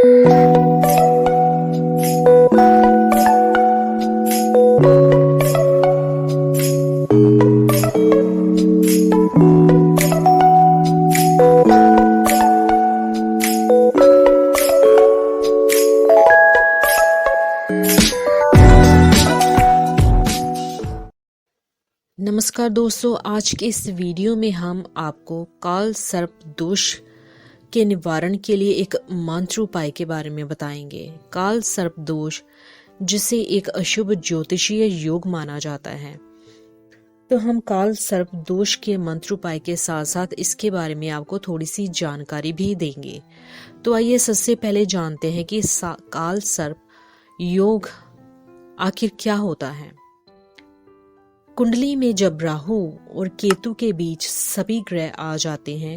नमस्कार दोस्तों, आज के इस वीडियो में हम आपको काल सर्प दोष के निवारण के लिए एक मंत्र उपाय के बारे में बताएंगे। काल सर्प दोष, जिसे एक अशुभ ज्योतिषीय योग माना जाता है, तो हम काल सर्प दोष के मंत्र उपाय के साथ साथ इसके बारे में आपको थोड़ी सी जानकारी भी देंगे। तो आइए सबसे पहले जानते हैं कि काल सर्प योग आखिर क्या होता है। कुंडली में जब राहु और केतु के बीच सभी ग्रह आ जाते हैं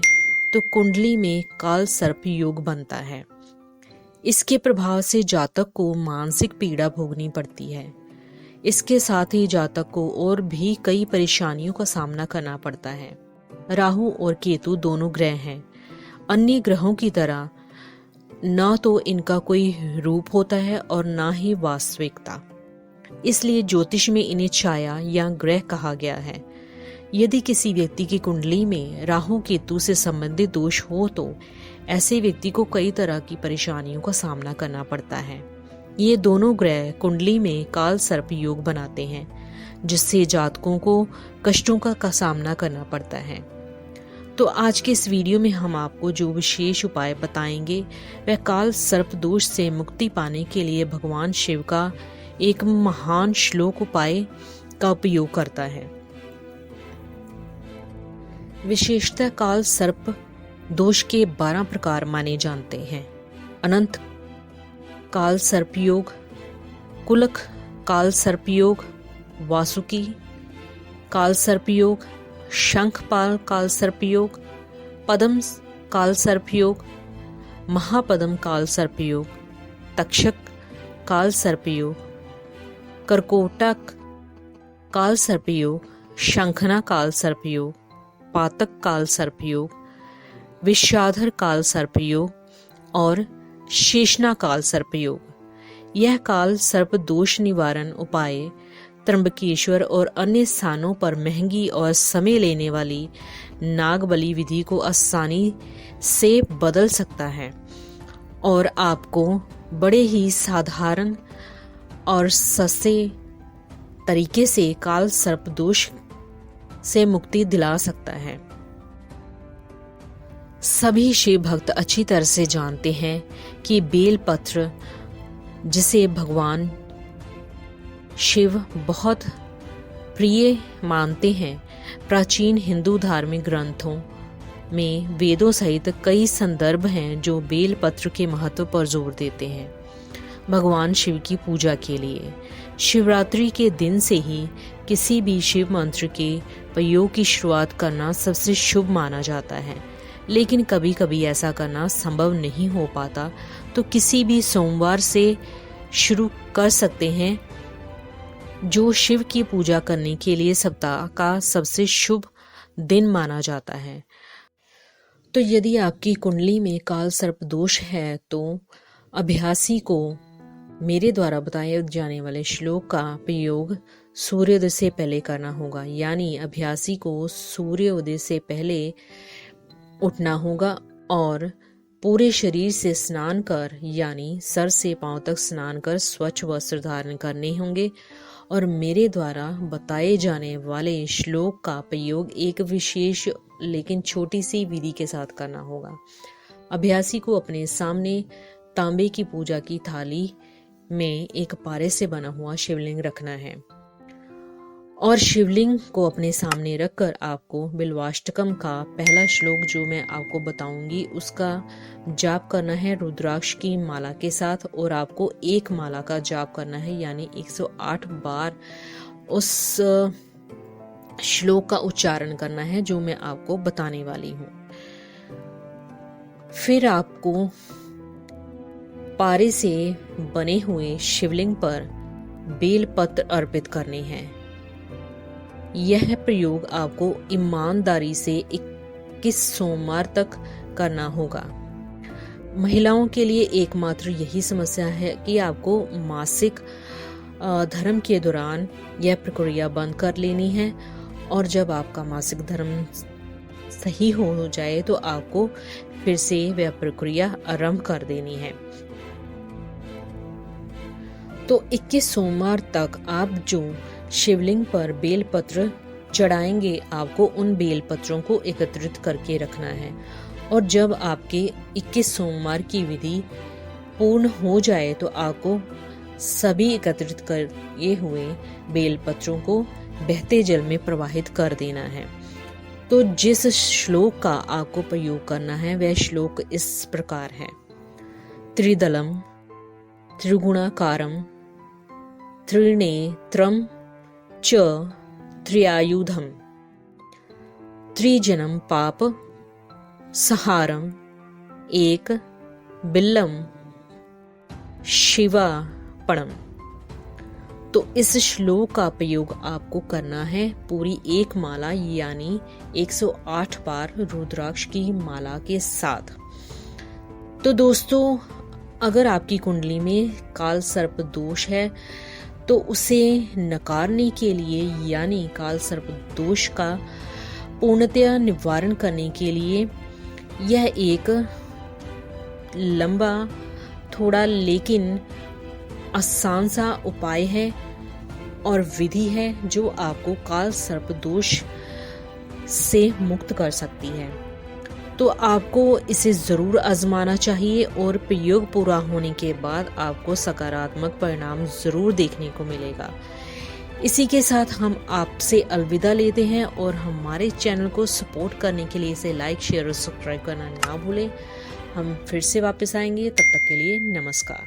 तो कुंडली में काल सर्प योग बनता है। इसके प्रभाव से जातक को मानसिक पीड़ा भोगनी पड़ती है। इसके साथ ही जातक को और भी कई परेशानियों का सामना करना पड़ता है। राहु और केतु दोनों ग्रह हैं। अन्य ग्रहों की तरह न तो इनका कोई रूप होता है और न ही वास्तविकता, इसलिए ज्योतिष में इन्हें छाया या ग्रह कहा गया है। यदि किसी व्यक्ति की कुंडली में राहु केतु से संबंधित दोष हो तो ऐसे व्यक्ति को कई तरह की परेशानियों का सामना करना पड़ता है। ये दोनों ग्रह कुंडली में काल सर्प योग बनाते हैं, जिससे जातकों को कष्टों का सामना करना पड़ता है। तो आज के इस वीडियो में हम आपको जो विशेष उपाय बताएंगे वह काल सर्प दोष से मुक्ति पाने के लिए भगवान शिव का एक महान श्लोक उपाय का उपयोग करता है। विशेषतः काल सर्प दोष के 12 प्रकार माने जाते हैं। अनंत काल सर्प योग, कुलक काल सर्प योग, वासुकी काल सर्प योग, शंखपाल काल सर्प योग, पद्म काल सर्प योग, महापद्म काल सर्प योग, तक्षक काल सर्प योग, करकोटक काल सर्प योग, शंखना काल सर्प योग, पातक काल सर्प योग, विषाधर काल सर्प योग और शेषना काल सर्प योग। यह काल सर्प दोष निवारण उपाय त्र्यंबकेश्वर और अन्य स्थानों पर महंगी और समय लेने वाली नागबली विधि को आसानी से बदल सकता है और आपको बड़े ही साधारण और सस्ते तरीके से काल सर्प दोष से मुक्ति दिला सकता है। सभी शिव भक्त अच्छी तरह से जानते हैं कि बेल पत्र, जिसे भगवान शिव बहुत प्रिय मानते हैं, प्राचीन हिंदू धार्मिक ग्रंथों में वेदों सहित कई संदर्भ हैं जो बेल पत्र के महत्व पर जोर देते हैं। भगवान शिव की पूजा के लिए शिवरात्रि के दिन से ही किसी भी शिव मंत्र के प्रयोग की शुरुआत करना सबसे शुभ माना जाता है, लेकिन कभी कभी ऐसा करना संभव नहीं हो पाता तो किसी भी सोमवार से शुरू कर सकते हैं, जो शिव की पूजा करने के लिए सप्ताह का सबसे शुभ दिन माना जाता है। तो यदि आपकी कुंडली में काल सर्प दोष है तो अभ्यासी को मेरे द्वारा बताए जाने वाले श्लोक का प्रयोग सूर्योदय से पहले करना होगा। यानी अभ्यासी को सूर्योदय से पहले उठना होगा और पूरे शरीर से स्नान कर, यानी सर से पांव तक स्नान कर स्वच्छ वस्त्र धारण करने होंगे और मेरे द्वारा बताए जाने वाले श्लोक का प्रयोग एक विशेष लेकिन छोटी सी विधि के साथ करना होगा। अभ्यासी को अपने सामने तांबे की पूजा की थाली में एक पारे से बना हुआ शिवलिंग रखना है और शिवलिंग को अपने सामने रखकर आपको बिल्वाष्टकम का पहला श्लोक जो मैं आपको बताऊंगी उसका जाप करना है रुद्राक्ष की माला के साथ, और आपको एक माला का जाप करना है, यानी 108 बार उस श्लोक का उच्चारण करना है जो मैं आपको बताने वाली हूँ। फिर आपको पारे से बने हुए शिवलिंग पर बेल पत्र अर्पित करने हैं। यह प्रयोग आपको ईमानदारी से 21 सोमवार तक करना होगा। महिलाओं के लिए एकमात्र यही समस्या है कि आपको मासिक धर्म के दौरान यह प्रक्रिया बंद कर लेनी है, और जब आपका मासिक धर्म सही हो जाए तो आपको फिर से वह प्रक्रिया आरंभ कर देनी है। तो 21 सोमवार तक आप जो शिवलिंग पर बेलपत्र चढ़ाएंगे, आपको उन बेलपत्रों को एकत्रित करके रखना है, और जब आपके 21 सोमवार की विधि पूर्ण हो जाए तो आपको सभी एकत्रित किए हुए बेलपत्रों को बहते जल में प्रवाहित कर देना है। तो जिस श्लोक का आपको प्रयोग करना है वह श्लोक इस प्रकार है: त्रिदलम त्रिगुणाकारम त्रिनेत्रम च त्रियायुधम त्रिजनम पाप सहारम एक बिल्लम शिवापणम। तो इस श्लोक का प्रयोग आपको करना है पूरी एक माला यानी 108 बार रुद्राक्ष की माला के साथ। तो दोस्तों, अगर आपकी कुंडली में काल सर्प दोष है तो उसे नकारने के लिए यानी काल सर्प दोष का पूर्णतया निवारण करने के लिए यह एक लंबा थोड़ा लेकिन आसान सा उपाय है और विधि है जो आपको काल सर्प दोष से मुक्त कर सकती है। तो आपको इसे जरूर आजमाना चाहिए और प्रयोग पूरा होने के बाद आपको सकारात्मक परिणाम जरूर देखने को मिलेगा। इसी के साथ हम आपसे अलविदा लेते हैं, और हमारे चैनल को सपोर्ट करने के लिए इसे लाइक, शेयर और सब्सक्राइब करना ना भूलें। हम फिर से वापस आएंगे, तब तक के लिए नमस्कार।